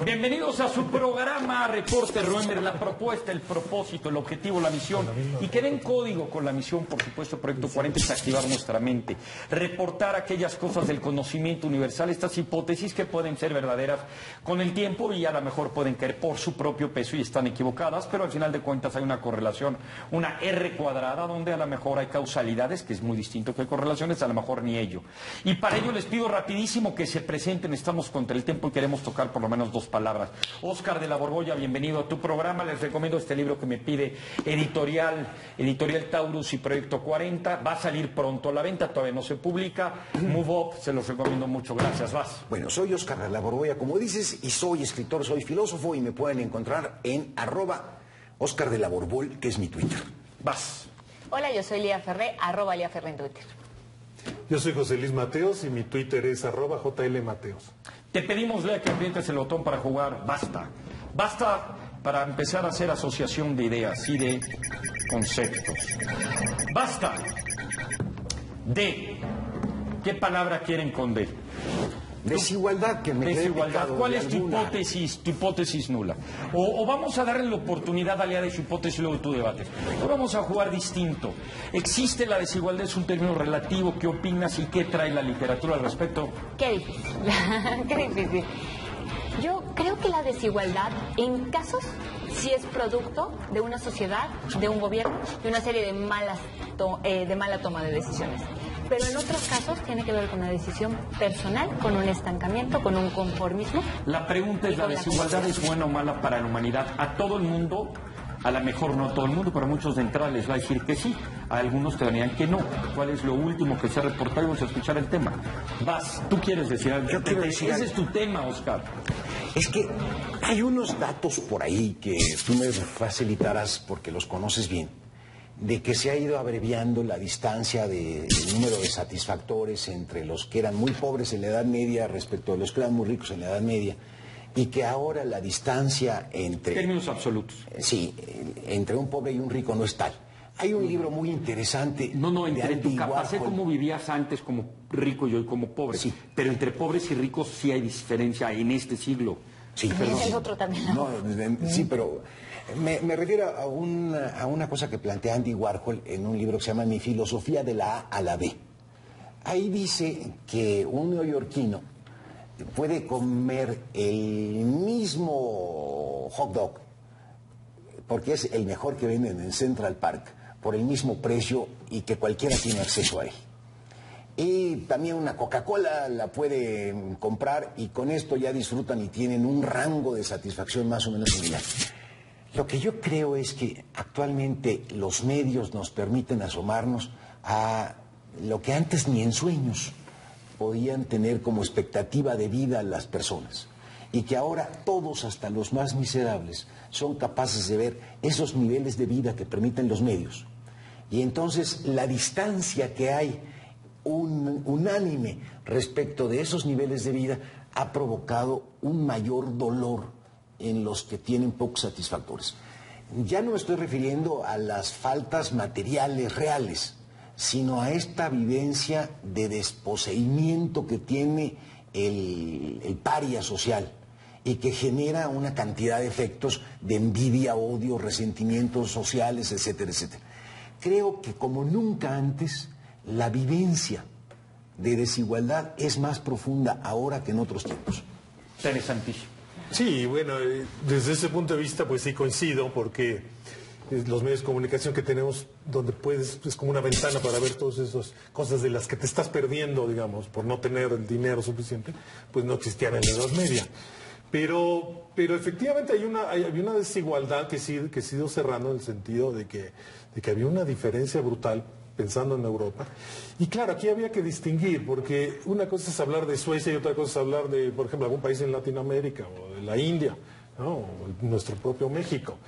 Bienvenidos a su programa Reporte Ruemer, la propuesta, el propósito, el objetivo, la misión. Y que den código con la misión, por supuesto, Proyecto 40 es activar nuestra mente. Reportar aquellas cosas del conocimiento universal, estas hipótesis que pueden ser verdaderas con el tiempo y a lo mejor pueden caer por su propio peso y están equivocadas, pero al final de cuentas hay una correlación, una R cuadrada, donde a lo mejor hay causalidades, que es muy distinto que correlaciones, a lo mejor ni ello. Y para ello les pido rapidísimo que se presenten, estamos contra el tiempo y queremos tocar por lo menos dos palabras. Óscar de la Borbolla, bienvenido a tu programa. Les recomiendo este libro que me pide Editorial Taurus y Proyecto 40. Va a salir pronto a la venta, todavía no se publica. Move Up, se los recomiendo mucho. Gracias, vas. Bueno, soy Óscar de la Borbolla, como dices, y soy escritor, soy filósofo, y me pueden encontrar en @Óscar de la Borbol, que es mi Twitter. Vas. Hola, yo soy Lía Ferré, @Lía Ferré en Twitter. Yo soy José Luis Mateos y mi Twitter es @JLMateos. Te pedimos, Lea, que aprietes el botón para jugar. Basta. Basta para empezar a hacer asociación de ideas y de conceptos. Basta de... ¿Qué palabra quieren con D? Desigualdad, que me Desigualdad. ¿Cuál es tu alguna... hipótesis nula? O vamos a darle la oportunidad a Lea de su hipótesis y luego tú debates. O vamos a jugar distinto. ¿Existe la desigualdad? ¿Es un término relativo? ¿Qué opinas y qué trae la literatura al respecto? Qué difícil, qué difícil. Yo creo que la desigualdad, en casos, sí es producto de una sociedad, de un gobierno, de una serie de mala toma de decisiones. Pero en otros casos tiene que ver con una decisión personal, con un estancamiento, con un conformismo. La pregunta es, ¿la desigualdad es buena o mala para la humanidad? A todo el mundo, a lo mejor no a todo el mundo, pero a muchos de entrada les va a decir que sí. A algunos te dirían que no. ¿Cuál es lo último que se ha reportado? Vamos a escuchar el tema. Vas, tú quieres decir algo. Yo quiero decir Ese es tu tema, Óscar. Es que hay unos datos por ahí que tú me facilitarás porque los conoces bien, de que se ha ido abreviando la distancia del número de satisfactores entre los que eran muy pobres en la Edad Media respecto a los que eran muy ricos en la Edad Media, y que ahora la distancia entre... Términos absolutos. Sí, entre un pobre y un rico no es tal. Hay un libro muy interesante... No, de entre tu Andy capacidad Warhol. como vivías antes como rico y hoy como pobre. Sí. Pero entre pobres y ricos sí hay diferencia en este siglo. Sí, Y es el otro también. sí, pero me refiero a una cosa que plantea Andy Warhol en un libro que se llama Mi filosofía de la A a la B. Ahí dice que un neoyorquino puede comer el mismo hot dog, porque es el mejor que venden en Central Park, por el mismo precio y que cualquiera tiene acceso a él. Y también una Coca-Cola la puede comprar y con esto ya disfrutan y tienen un rango de satisfacción más o menos similar. Lo que yo creo es que actualmente los medios nos permiten asomarnos a lo que antes ni en sueños podían tener como expectativa de vida las personas. Y que ahora todos, hasta los más miserables, son capaces de ver esos niveles de vida que permiten los medios. Y entonces la distancia que hay unánime respecto de esos niveles de vida ha provocado un mayor dolor en los que tienen pocos satisfactores. Ya no me estoy refiriendo a las faltas materiales reales, sino a esta vivencia de desposeimiento que tiene el paria social y que genera una cantidad de efectos de envidia, odio, resentimientos sociales, etcétera, etcétera. Creo que como nunca antes la vivencia de desigualdad es más profunda ahora que en otros tiempos. Interesantísimo. Sí, bueno, desde ese punto de vista pues sí coincido, porque los medios de comunicación que tenemos, donde puedes, es como una ventana para ver todas esas cosas de las que te estás perdiendo, digamos, por no tener el dinero suficiente, pues no existían en la Edad Media. Pero efectivamente había una desigualdad que se ha ido cerrando en el sentido de que había una diferencia brutal pensando en Europa. Y claro, aquí había que distinguir, porque una cosa es hablar de Suecia y otra cosa es hablar de, por ejemplo, algún país en Latinoamérica o de la India, ¿no? O nuestro propio México.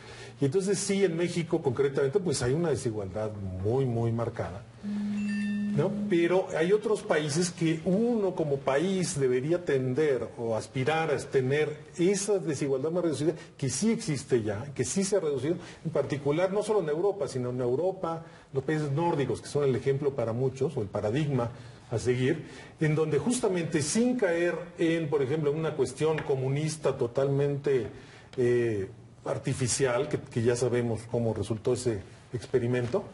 Y entonces sí, en México concretamente pues hay una desigualdad muy, muy marcada, ¿no? Pero hay otros países que uno como país debería tender o aspirar a tener esa desigualdad más reducida, que sí existe ya, que sí se ha reducido, en particular no solo en Europa, sino en Europa, los países nórdicos, que son el ejemplo para muchos, o el paradigma a seguir, en donde justamente sin caer en, por ejemplo, en una cuestión comunista totalmente artificial, que ya sabemos cómo resultó ese experimento,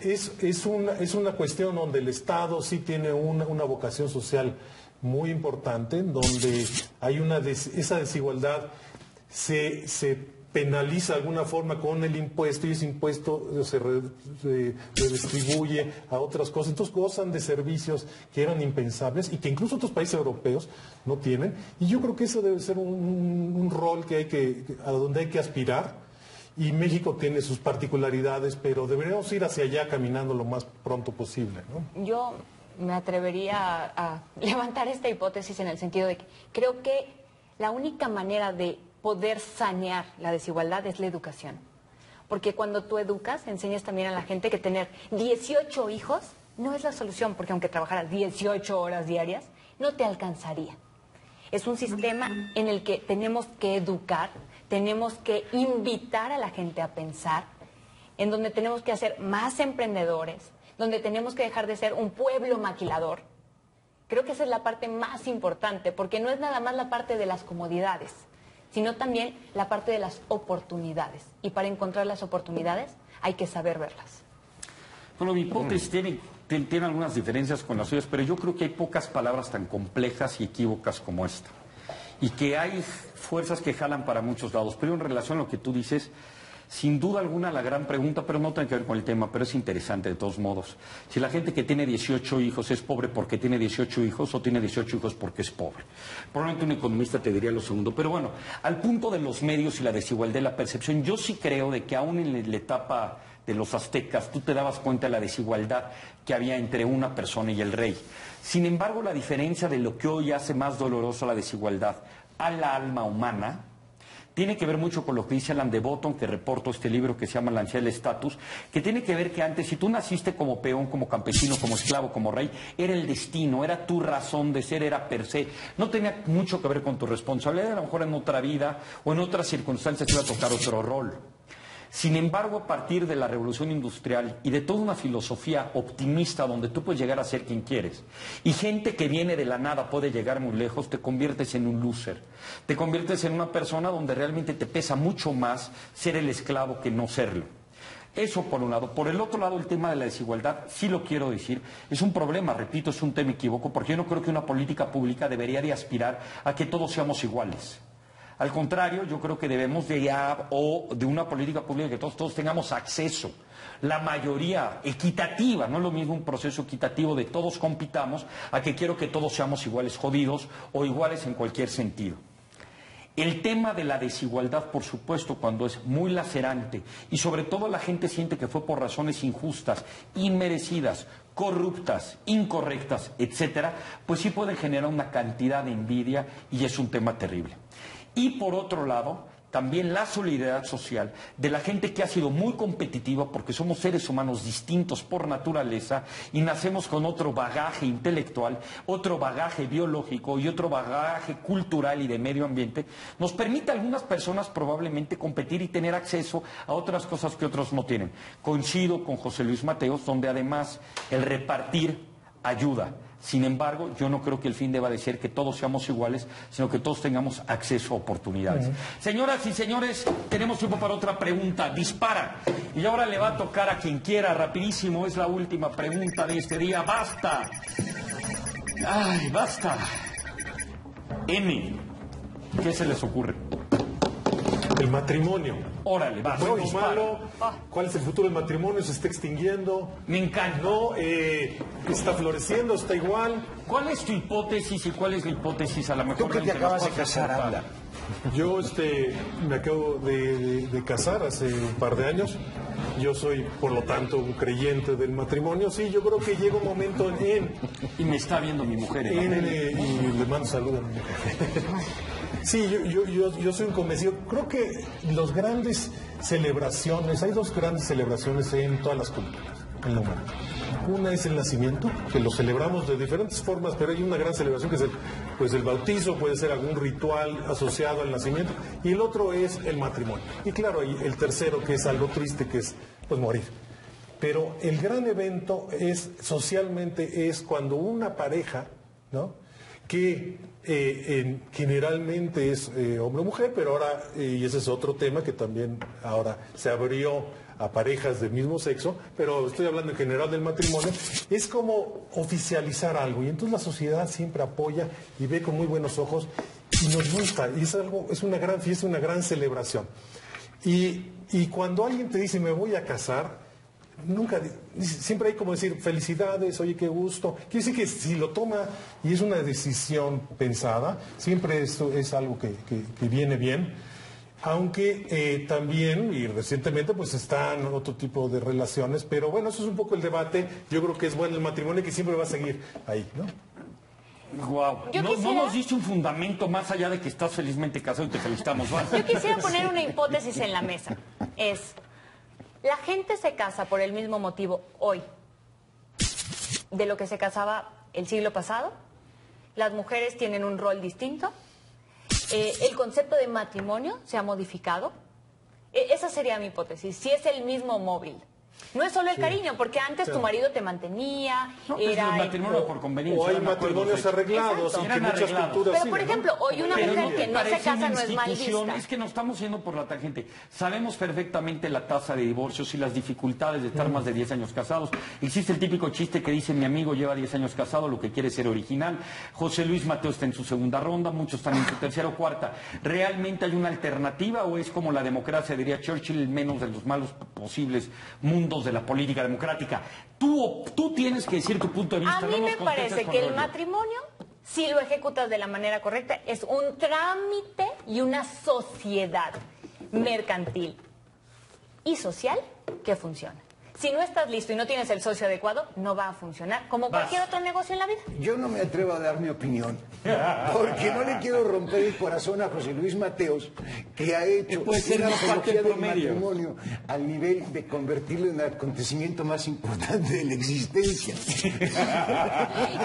es una cuestión donde el Estado sí tiene una vocación social muy importante, donde hay esa desigualdad se penaliza de alguna forma con el impuesto, y ese impuesto se redistribuye a otras cosas. Entonces gozan de servicios que eran impensables y que incluso otros países europeos no tienen. Y yo creo que eso debe ser un rol a donde hay que aspirar. Y México tiene sus particularidades, pero deberíamos ir hacia allá caminando lo más pronto posible, ¿no? Yo me atrevería a levantar esta hipótesis en el sentido de que creo que la única manera de poder sanear la desigualdad es la educación. Porque cuando tú educas, enseñas también a la gente que tener 18 hijos no es la solución, porque aunque trabajaras 18 horas diarias, no te alcanzaría. Es un sistema en el que tenemos que educar, tenemos que invitar a la gente a pensar, en donde tenemos que hacer más emprendedores, donde tenemos que dejar de ser un pueblo maquilador. Creo que esa es la parte más importante, porque no es nada más la parte de las comodidades, sino también la parte de las oportunidades. Y para encontrar las oportunidades hay que saber verlas. Bueno, mi hipótesis tiene algunas diferencias con las suyas, pero yo creo que hay pocas palabras tan complejas y equívocas como esta. Y que hay fuerzas que jalan para muchos lados. Pero en relación a lo que tú dices, sin duda alguna la gran pregunta, pero no tiene que ver con el tema, pero es interesante de todos modos. Si la gente que tiene 18 hijos es pobre porque tiene 18 hijos o tiene 18 hijos porque es pobre. Probablemente un economista te diría lo segundo. Pero bueno, al punto de los medios y la desigualdad y la percepción, yo sí creo de que aún en la etapa de los aztecas tú te dabas cuenta de la desigualdad que había entre una persona y el rey. Sin embargo, la diferencia de lo que hoy hace más dolorosa la desigualdad a la alma humana tiene que ver mucho con lo que dice Alan de Botton, que reportó este libro que se llama La ansiedad del estatus, que tiene que ver que antes, si tú naciste como peón, como campesino, como esclavo, como rey, era el destino, era tu razón de ser, era per se. No tenía mucho que ver con tu responsabilidad, a lo mejor en otra vida o en otras circunstancias te iba a tocar otro rol. Sin embargo, a partir de la revolución industrial y de toda una filosofía optimista donde tú puedes llegar a ser quien quieres, y gente que viene de la nada puede llegar muy lejos, te conviertes en un loser. Te conviertes en una persona donde realmente te pesa mucho más ser el esclavo que no serlo. Eso por un lado. Por el otro lado, el tema de la desigualdad, sí lo quiero decir, es un problema, repito, es un tema equívoco, porque yo no creo que una política pública debería de aspirar a que todos seamos iguales. Al contrario, yo creo que debemos de una política pública que todos tengamos acceso, la mayoría equitativa, no es lo mismo un proceso equitativo de todos compitamos, a que quiero que todos seamos iguales jodidos o iguales en cualquier sentido. El tema de la desigualdad, por supuesto, cuando es muy lacerante y sobre todo la gente siente que fue por razones injustas, inmerecidas, corruptas, incorrectas, etcétera, pues sí puede generar una cantidad de envidia y es un tema terrible. Y por otro lado, también la solidaridad social de la gente que ha sido muy competitiva, porque somos seres humanos distintos por naturaleza y nacemos con otro bagaje intelectual, otro bagaje biológico y otro bagaje cultural y de medio ambiente, nos permite a algunas personas probablemente competir y tener acceso a otras cosas que otros no tienen. Coincido con José Luis Mateos, donde además el repartir ayuda. Sin embargo, yo no creo que el fin deba de ser que todos seamos iguales, sino que todos tengamos acceso a oportunidades. Señoras y señores, tenemos tiempo para otra pregunta. Dispara. Y ahora le va a tocar a quien quiera, rapidísimo. Es la última pregunta de este día. ¡Basta! ¡Ay, basta! N. ¿Qué se les ocurre? El matrimonio. Órale, va. Bueno o malo, ¿cuál es el futuro del matrimonio? ¿Se está extinguiendo? Me encanta. ¿No? ¿Está floreciendo? ¿Está igual? ¿Cuál es tu hipótesis y cuál es la hipótesis a la mejor? Tú que te entre acabas de las cuatro casar, portadas? habla. Yo me acabo de casar hace un par de años. Yo soy, por lo tanto, un creyente del matrimonio. Sí, yo creo que llega un momento Y me está viendo mi mujer. y le mando saludos a mi mujer. Sí, yo soy un convencido. Creo que las grandes celebraciones, hay dos grandes celebraciones en todas las culturas, en la humanidad. Una es el nacimiento, que lo celebramos de diferentes formas, pero hay una gran celebración que es el bautizo, puede ser algún ritual asociado al nacimiento, y el otro es el matrimonio. Y claro, hay el tercero, que es algo triste, que es pues morir. pero el gran evento socialmente es cuando una pareja, ¿no?, que generalmente es hombre o mujer, pero ahora, y ese es otro tema que también ahora se abrió a parejas del mismo sexo, pero estoy hablando en general del matrimonio, es como oficializar algo, y entonces la sociedad siempre apoya y ve con muy buenos ojos, y nos gusta, y es una gran fiesta, una gran celebración. Y cuando alguien te dice, me voy a casar, siempre hay como decir, felicidades, oye, qué gusto. Quiere decir que si lo toma y es una decisión pensada, siempre esto es algo que viene bien. Aunque también, y recientemente, pues están otro tipo de relaciones, pero bueno, eso es un poco el debate. Yo creo que es bueno el matrimonio, que siempre va a seguir ahí, ¿no? Wow. No nos diste un fundamento más allá de que estás felizmente casado y te felicitamos. Yo quisiera poner una hipótesis en la mesa. La gente se casa por el mismo motivo hoy de lo que se casaba el siglo pasado. Las mujeres tienen un rol distinto. El concepto de matrimonio se ha modificado. Esa sería mi hipótesis. Si es el mismo móvil. No es solo el cariño, porque antes tu marido te mantenía. No, era el matrimonio por conveniencia. O hay matrimonios arreglados, y que muchas culturas. Pero, por ejemplo, hoy una mujer que no se casa no es mal vista. Es que nos estamos yendo por la tangente. Sabemos perfectamente la tasa de divorcios y las dificultades de estar más de 10 años casados. Existe el típico chiste que dice, mi amigo lleva 10 años casado, lo que quiere es ser original. José Luis Mateo está en su segunda ronda, muchos están en su tercera o cuarta. ¿Realmente hay una alternativa o es como la democracia, diría Churchill, menos de los malos posibles mundos de la política democrática? Tú tienes que decir tu punto de vista. A mí me parece que el matrimonio, si lo ejecutas de la manera correcta, es un trámite y una sociedad mercantil y social que funciona. Si no estás listo y no tienes el socio adecuado, no va a funcionar, como cualquier otro negocio en la vida. Yo no me atrevo a dar mi opinión, porque no le quiero romper el corazón a José Luis Mateos, que ha hecho una apología del matrimonio al nivel de convertirlo en el acontecimiento más importante de la existencia.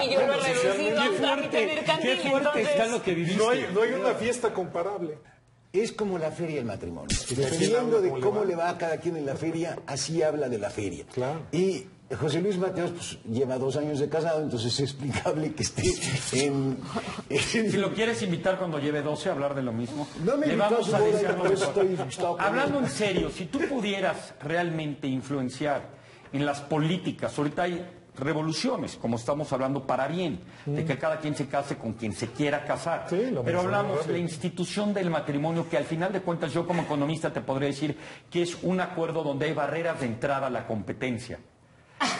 Y yo lo he reducido a un trámite mercantil. Qué fuerte está lo que viviste. No hay una fiesta comparable. Es como la feria del matrimonio. Dependiendo de cómo le va a cada quien en la feria, así habla de la feria. Claro. Y José Luis Mateos pues, lleva 2 años de casado, entonces es explicable que esté en... Si lo quieres invitar cuando lleve 12 a hablar de lo mismo, no me le vamos a decir por eso estoy hablando en serio, si tú pudieras realmente influenciar en las políticas, ahorita hay revoluciones, como estamos hablando, para bien, de que cada quien se case con quien se quiera casar. Sí, pero hablamos de la institución del matrimonio, que al final de cuentas yo como economista te podría decir que es un acuerdo donde hay barreras de entrada a la competencia.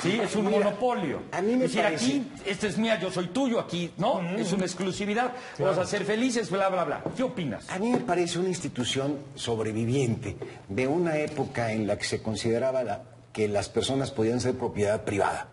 Sí, es un monopolio. A mí me es decir, parece... aquí, esta es mía, yo soy tuyo, aquí, ¿no? Es una exclusividad, vamos a ser felices, bla, bla, bla. ¿Qué opinas? A mí me parece una institución sobreviviente de una época en la que se consideraba que las personas podían ser propiedad privada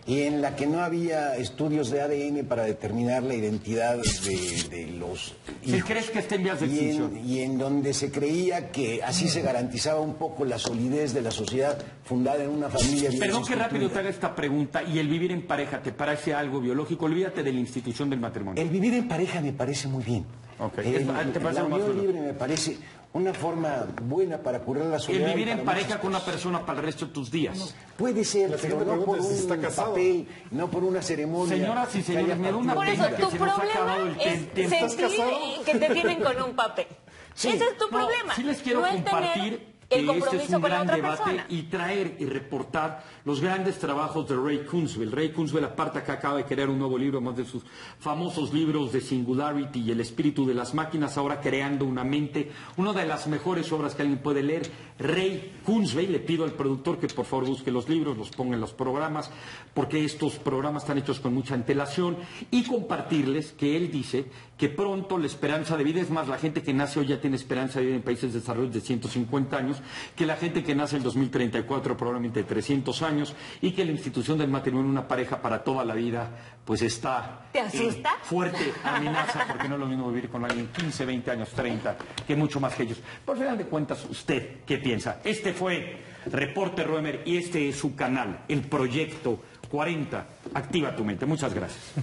y en la que no había estudios de ADN para determinar la identidad de los hijos. ¿Crees que esté en vías de extinción? Y en donde se creía que así se garantizaba un poco la solidez de la sociedad fundada en una familia bien Perdón que constituida. rápido te haga esta pregunta. ¿Y el vivir en pareja te parece algo biológico? Olvídate de la institución del matrimonio. El vivir en pareja me parece muy bien. Okay. ¿Te parece la más unión duro? libre me parece una forma buena para curar la soledad. El vivir y en para pareja muchas con una cosas. persona para el resto de tus días. Puede ser, La pero siguiente no por pregunta es si está un casado. papel, no por una ceremonia. Señoras y señores, me da una Por pena eso, que tu se nos ha acabado problema el es tiempo. ¿Estás sentir casado? que te tienen con un papel. Sí. Ese es tu No, problema. sí les quiero no el compartir tener el que este es compromiso un con la gran otra debate persona. y traer y reportar los grandes trabajos de Ray Kurzweil. Ray Kurzweil, aparte que acaba de crear un nuevo libro, más de sus famosos libros de Singularity y el espíritu de las máquinas, ahora creando una mente, una de las mejores obras que alguien puede leer. Ray Kurzweil, le pido al productor que por favor busque los libros, los ponga en los programas, porque estos programas están hechos con mucha antelación, y compartirles que él dice que pronto la esperanza de vida, es más, la gente que nace hoy ya tiene esperanza de vida en países desarrollados de 150 años, que la gente que nace en 2034 probablemente de 300 años, y que la institución del matrimonio, una pareja para toda la vida, pues está ¿Te asusta? Fuerte amenaza, porque no es lo mismo vivir con alguien 15, 20 años, 30, que mucho más que ellos. Por final de cuentas, ¿usted qué piensa? Este fue Reporte Roemer y este es su canal, el Proyecto 40. Activa tu mente. Muchas gracias.